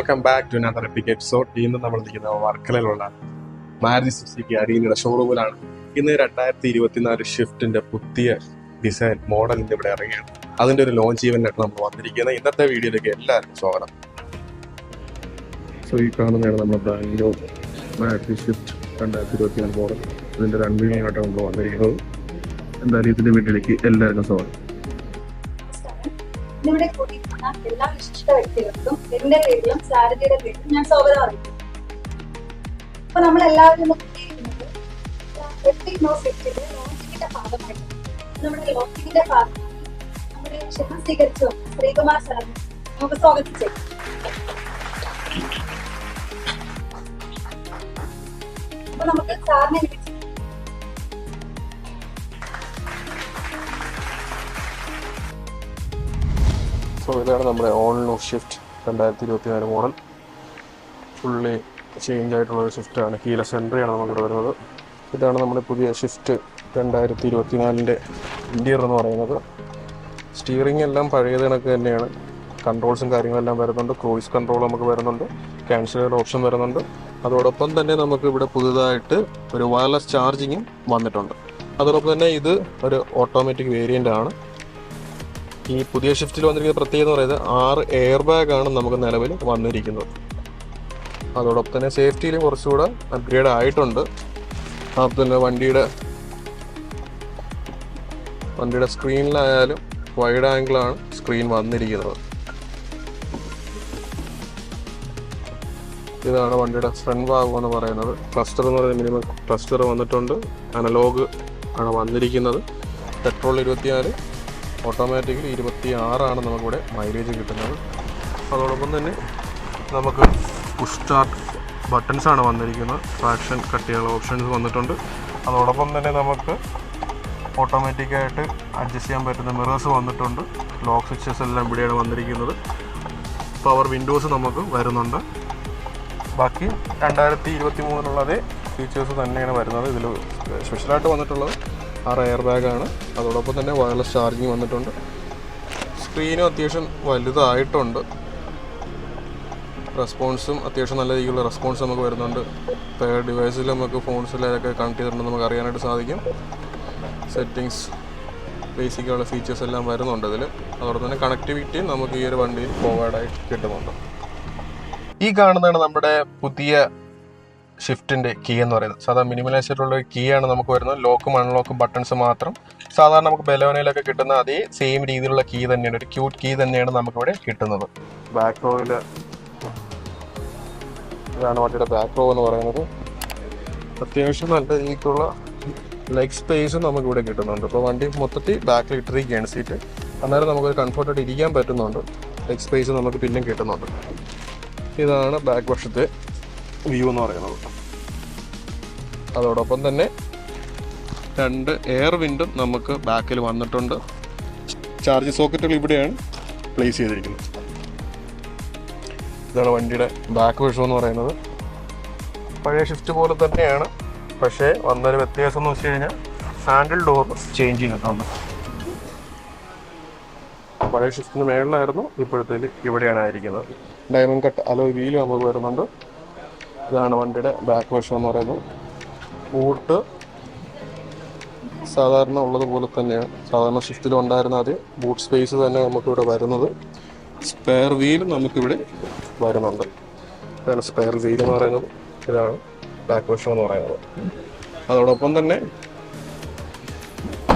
Welcome back to another epic episode. ഇന്ന് നമ്മൾ നിൽക്കുന്ന വർക്കലയിലുള്ള മാരുതി സുസുക്കി അരീനയുടെ ഷോറൂമിലാണ്. ഇന്ന് 2024 ഷിഫ്റ്റിന്റെ പുതിയ ഡിസൈൻ മോഡൽ ഇന്ന് ഇവിടെ ഇറങ്ങിയാണ്. അതിന്റെ ഒരു ലോഞ്ച് ഈവന്റാണ് നമ്മൾ വന്നിരിക്കുന്നത്. ഇന്നത്തെ വീഡിയോയിലേക്ക് എല്ലാവർക്കും സ്വാഗതം. സോ ഈ കാണുന്നതാണ് നമ്മുടെ brand new Maruti Swift 2024 model. ഇതിന്റെ റൺവീലിംഗായിട്ടാണ് നമ്മൾ വന്നിരിക്കുന്നത്. എന്തായാലും ഇതിന്റെ വീട്ടിലേക്ക് എല്ലാവർക്കും സ്വാഗതം. ഇവിടെ കൂടിയിരിക്കുന്ന എല്ലാ വിശിഷ്ട വ്യക്തികൾക്കും എന്റെ പേരിലും സാരഥിയുടെ പേരിലും ഞാൻ സ്വാഗതം അറിയിക്കുന്നു. അപ്പൊ നമ്മൾ എല്ലാവരും നോക്കിയിരിക്കുന്നത് എപ്പിക് നോ സ്വിഫ്റ്റിന്റെ ലോഞ്ചിങ്ങിന്റെ ഭാഗമായിട്ട് നമ്മുടെ ലോഞ്ചിങ്ങിന്റെ ഭാഗമായി നമ്മുടെ ക്ഷണം സ്വീകരിച്ചു ശ്രീകുമാർ സാറിനെ നമുക്ക് സ്വാഗതം ചെയ്യും. അപ്പൊ നമുക്ക് സാറിനെ വിളിച്ചു. സോ ഇതാണ് നമ്മുടെ all new shift 2024 model. Fully change ആയിട്ടുള്ള ഒരു ഷിഫ്റ്റാണ്. കീലെസ് എൻട്രിയാണ് നമുക്കിവിടെ വരുന്നത്. ഇതാണ് നമ്മുടെ പുതിയ ഷിഫ്റ്റ് 2024 ഇന്റീരിയർ എന്ന് പറയുന്നത്. സ്റ്റിയറിംഗ് എല്ലാം പഴയത് കണക്ക് തന്നെയാണ്. കൺട്രോൾസും കാര്യങ്ങളെല്ലാം വരുന്നുണ്ട്. ക്രൂയിസ് കൺട്രോൾ നമുക്ക് വരുന്നുണ്ട്. ക്യാൻസൽ ഓപ്ഷൻ വരുന്നുണ്ട്. അതോടൊപ്പം തന്നെ നമുക്ക് ഇവിടെ പുതുതായിട്ട് ഒരു വയർലെസ് ചാർജിങ്ങും വന്നിട്ടുണ്ട്. അതോടൊപ്പം തന്നെ ഇത് ഒരു ഓട്ടോമാറ്റിക് വേരിയൻ്റ് ആണ്. ഈ പുതിയ ഷിഫ്റ്റിൽ വന്നിരിക്കുന്ന പ്രത്യേകത എന്ന് പറയുന്നത് 6 എയർ ബാഗാണ് നമുക്ക് നിലവിൽ വന്നിരിക്കുന്നത്. അതോടൊപ്പം തന്നെ സേഫ്റ്റിയിലും കുറച്ചുകൂടെ അപ്ഗ്രേഡ് ആയിട്ടുണ്ട്. പിന്നെ വണ്ടിയുടെ സ്ക്രീനിലായാലും വൈഡ് ആംഗിളാണ് സ്ക്രീൻ വന്നിരിക്കുന്നത്. ഇതാണ് വണ്ടിയുടെ ഫ്രണ്ട് ഭാഗം എന്ന് പറയുന്നത്. ക്ലസ്റ്റർ എന്ന് പറയുന്നത് മിനിമം ക്ലസ്റ്റർ വന്നിട്ടുണ്ട്. അനലോഗ് ആണ് വന്നിരിക്കുന്നത്. പെട്രോൾ 24, ഓട്ടോമാറ്റിക്കലി 26 നമുക്കിവിടെ മൈലേജ് കിട്ടുന്നത്. അതോടൊപ്പം തന്നെ നമുക്ക് പുഷ് സ്റ്റാർട്ട് ബട്ടൺസാണ് വന്നിരിക്കുന്നത്. ട്രാക്ഷൻ കട്ട് ചെയ്യാനുള്ള ഓപ്ഷൻസ് വന്നിട്ടുണ്ട്. അതോടൊപ്പം തന്നെ നമുക്ക് ഓട്ടോമാറ്റിക്കായിട്ട് അഡ്ജസ്റ്റ് ചെയ്യാൻ പറ്റുന്ന മിറേഴ്സ് വന്നിട്ടുണ്ട്. ലോക്ക് സ്വിച്ചസ് എല്ലാം ഇവിടെയാണ് വന്നിരിക്കുന്നത്. പവർ വിൻഡോസ് നമുക്ക് വരുന്നുണ്ട്. ബാക്കി 2023 അതേ ഫീച്ചേഴ്സ് തന്നെയാണ് വരുന്നത്. ഇതിൽ സ്പെഷ്യലായിട്ട് വന്നിട്ടുള്ളത് 6 എയർ ബാഗാണ്. അതോടൊപ്പം തന്നെ വയർലെസ് ചാർജിങ് വന്നിട്ടുണ്ട്. സ്ക്രീനും അത്യാവശ്യം വലുതായിട്ടുണ്ട്. റെസ്പോൺസും അത്യാവശ്യം നല്ല രീതിയിലുള്ള റെസ്പോൺസ് നമുക്ക് വരുന്നുണ്ട്. ഡിവൈസിൽ നമുക്ക് ഫോൺസിലൊക്കെ കണക്ട് ചെയ്തിട്ടുണ്ടെന്ന് നമുക്ക് അറിയാനായിട്ട് സാധിക്കും. സെറ്റിങ്സ് ബേസിക്കുള്ള ഫീച്ചേഴ്സ് എല്ലാം വരുന്നുണ്ട് ഇതിൽ. അതോടൊപ്പം തന്നെ കണക്ടിവിറ്റിയും നമുക്ക് ഈ ഒരു വണ്ടിയിൽ പ്രൊവൈഡായിട്ട് കിട്ടുന്നുണ്ട്. ഈ കാണുന്നതാണ് നമ്മുടെ പുതിയ ഷിഫ്റ്റിൻ്റെ കീ എന്ന് പറയുന്നത്. സാധാരണ മിനിമലൈസ് ആയിട്ടുള്ള കീ ആണ് നമുക്ക് വരുന്നത്. ലോക്കും അൺലോക്കും ബട്ടൺസ് മാത്രം. സാധാരണ നമുക്ക് ബെലോനയിലൊക്കെ കിട്ടുന്ന അതേ സെയിം രീതിയിലുള്ള കീ തന്നെയാണ്. ഒരു ക്യൂട്ട് കീ തന്നെയാണ് നമുക്കിവിടെ കിട്ടുന്നത്. ബാക്ക് റോയിൽ ഇതാണ് വണ്ടിയുടെ ബാക്ക് റോ എന്ന് പറയുന്നത്. അത്യാവശ്യം നല്ല രീതിക്കുള്ള ലെഗ് സ്പേസും നമുക്കിവിടെ കിട്ടുന്നുണ്ട്. ഇപ്പോൾ വണ്ടി മൊത്തത്തിൽ ബാക്കിൽ ഇട്ടിരിക്കുകയാണ് സീറ്റ്. അന്നേരം നമുക്കൊരു കംഫർട്ടായിട്ട് ഇരിക്കാൻ പറ്റുന്നുണ്ട്. ലെഗ് സ്പേസ് നമുക്ക് പിന്നെയും കിട്ടുന്നുണ്ട്. ഇതാണ് ബാക്ക് വശത്തെ വ്യൂ എന്ന് പറയുന്നത്. അതോടൊപ്പം തന്നെ 2 എയർ വിൻഡും നമുക്ക് ബാക്കിൽ വന്നിട്ടുണ്ട്. ചാർജ് സോക്കറ്റുകൾ ഇവിടെയാണ് പ്ലേസ് ചെയ്തിരിക്കുന്നത്. ഇതാണ് വണ്ടിയുടെ ബാക്ക് വശം എന്ന് പറയുന്നത്. പഴയ ഷിഫ്റ്റ് പോലെ തന്നെയാണ്. പക്ഷേ വന്നൊരു വ്യത്യാസം എന്ന് വെച്ച് കഴിഞ്ഞാൽ ഹാൻഡിൽ ഡോർ ചേഞ്ച് ചെയ്തിട്ടുണ്ട്. പഴയ ഷിഫ്റ്റിന് മേളിലായിരുന്നു, ഇപ്പോഴത്തേക്ക് ഇവിടെയാണ് ആയിരിക്കുന്നത്. ഡയമണ്ട് കട്ട് അലോയ് വീല് നമുക്ക് വരുന്നുണ്ട്. ഇതാണ് വണ്ടിയുടെ ബാക്ക് വശം എന്ന് പറയുന്നത്. ബൂട്ട് സാധാരണ ഉള്ളതുപോലെ തന്നെയാണ്. സാധാരണ ഷിഫ്റ്റിൽ ഉണ്ടായിരുന്ന അതേ ബൂട്ട് സ്പേസ് തന്നെ നമുക്കിവിടെ വരുന്നത്. സ്പെയർ വീൽ നമുക്കിവിടെ വരുന്നുണ്ട്. ഇതാണ് സ്പെയർ വീൽ എന്ന് പറയുന്നത്. ഇതാണ് ബാക്ക് വശം എന്ന് പറയുന്നത്. അതോടൊപ്പം തന്നെ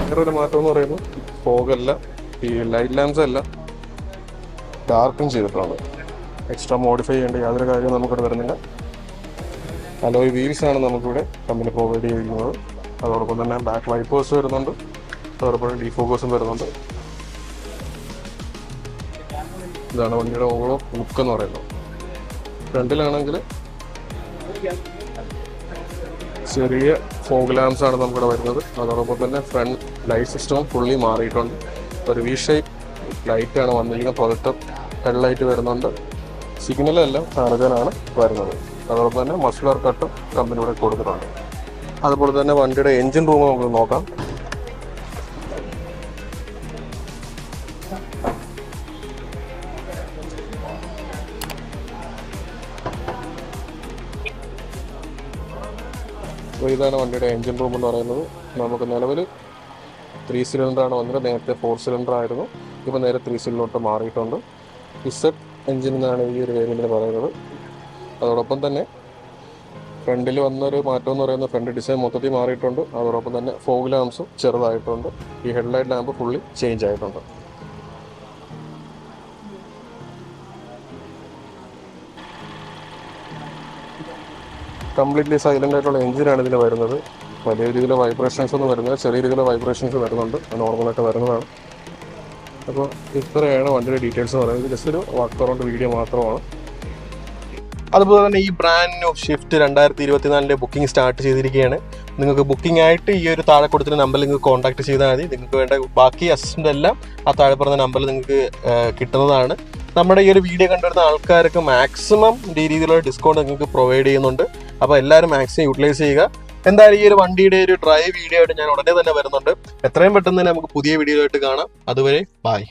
വേറൊരു മാറ്റം എന്ന് പറയുന്നത് ഫോഗല്ല, ഈ ലൈറ്റ് ലാംപ്സ് എല്ലാം ഡാർക്കും ചെയ്തിട്ടുണ്ട്. എക്സ്ട്രാ മോഡിഫൈ ചെയ്യേണ്ട യാതൊരു കാര്യവും നമുക്കിവിടെ വരുന്നില്ല. അലോയ് വീൽസ് ആണ് നമുക്കിവിടെ കമ്പനി പ്രൊവൈഡ് ചെയ്തിരിക്കുന്നത്. അതോടൊപ്പം തന്നെ ബാക്ക് വൈപ്പേഴ്സ് വരുന്നുണ്ട്. അതോടൊപ്പം ഡീഫോക്കസും വരുന്നുണ്ട്. ഇതാണ് വണ്ടിയുടെ ഓവറോൾ ലുക്ക് എന്ന് പറയുന്നത്. ഫ്രണ്ടിലാണെങ്കിൽ ചെറിയ ഫോഗ് ലാംപ്സ് ആണ് നമുക്കിവിടെ വരുന്നത്. അതോടൊപ്പം തന്നെ ഫ്രണ്ട് ലൈറ്റ് സിസ്റ്റവും ഫുള്ളി മാറിയിട്ടുണ്ട്. ഒരു വി ഷേപ്പ് ലൈറ്റാണ് വന്നിരിക്കുന്നത്. പ്രൊജക്ടർ ഹെഡ്ലൈറ്റ് വരുന്നുണ്ട്. സിഗ്നലെല്ലാം ഹാലജനാണ് വരുന്നത്. അതോടൊപ്പം തന്നെ മസ്കുലർ കട്ടും കമ്പനി ഇവിടെ കൊടുത്തിട്ടുണ്ട്. അതുപോലെ തന്നെ വണ്ടിയുടെ എൻജിൻ റൂം നമുക്ക് നോക്കാം. അപ്പോൾ ഇതാണ് വണ്ടിയുടെ എൻജിൻ റൂം എന്ന് പറയുന്നത്. നമുക്ക് നിലവിൽ 3 സിലിണ്ടറാണ് വന്നത്. നേരത്തെ 4 സിലിണ്ടർ ആയിരുന്നു. ഇപ്പോൾ നേരെ 3 സിലിണ്ടറിലോട്ട് മാറിയിട്ടുണ്ട്. ഇസഡ് എൻജിൻ എന്നാണ് ഈ ഒരു വേരിയൻറ്റിന് പറയുന്നത്. അതോടൊപ്പം തന്നെ ഫ്രണ്ടിൽ വന്നൊരു മാറ്റം എന്ന് പറയുന്നത് ഫ്രണ്ട് ഡിസൈൻ മൊത്തത്തിൽ മാറിയിട്ടുണ്ട്. അതോടൊപ്പം തന്നെ ഫോഗ് ലാംപ്സും ചെറുതായിട്ടുണ്ട്. ഈ ഹെഡ്ലൈറ്റ് ലാമ്പ് ഫുള്ളി ചേഞ്ച് ആയിട്ടുണ്ട്. കംപ്ലീറ്റ്ലി സൈലൻ്റ് ആയിട്ടുള്ള എഞ്ചിനാണ് ഇതിന് വരുന്നത്. വലിയ രീതിയിലുള്ള വൈബ്രേഷൻസ് ഒന്നും വരുന്നില്ല, ചെറിയ രീതിയിലുള്ള വൈബ്രേഷൻസ് വരുന്നുണ്ട്, നോർമലായിട്ട് വരുന്നതാണ്. അപ്പോൾ ഇത്രയാണ് വണ്ടിയുടെ ഡീറ്റെയിൽസ് എന്ന് പറയുന്നത്. ജസ്റ്റ് ഒരു വാക്ക് അറൗണ്ട് വീഡിയോ മാത്രമാണ്. അതുപോലെ തന്നെ ഈ brand new shift 2024 booking start ചെയ്തിരിക്കുകയാണ്. നിങ്ങൾക്ക് ബുക്കിംഗ് ആയിട്ട് ഈ ഒരു താഴെ കൊടുത്തിട്ട് നമ്പറിൽ നിങ്ങൾക്ക് കോൺടാക്ട് ചെയ്താൽ മതി. നിങ്ങൾക്ക് വേണ്ട ബാക്കി അസിസ്റ്റൻ്റ് എല്ലാം ആ താഴെ പറഞ്ഞ നമ്പറിൽ നിങ്ങൾക്ക് കിട്ടുന്നതാണ്. നമ്മുടെ ഈ ഒരു വീഡിയോ കണ്ടുവരുന്ന ആൾക്കാർക്ക് മാക്സിമം ഈ രീതിയിലുള്ള ഡിസ്കൗണ്ട് നിങ്ങൾക്ക് പ്രൊവൈഡ് ചെയ്യുന്നുണ്ട്. അപ്പോൾ എല്ലാവരും മാക്സിമം യൂട്ടിലൈസ് ചെയ്യുക. എന്തായാലും ഈ ഒരു വണ്ടിയുടെ ഒരു ഡ്രൈവ് വീഡിയോ ആയിട്ട് ഞാൻ ഉടനെ തന്നെ വരുന്നുണ്ട്. എത്രയും പെട്ടെന്ന് തന്നെ നമുക്ക് പുതിയ വീഡിയോ ആയിട്ട് കാണാം. അതുവരെ ബൈ.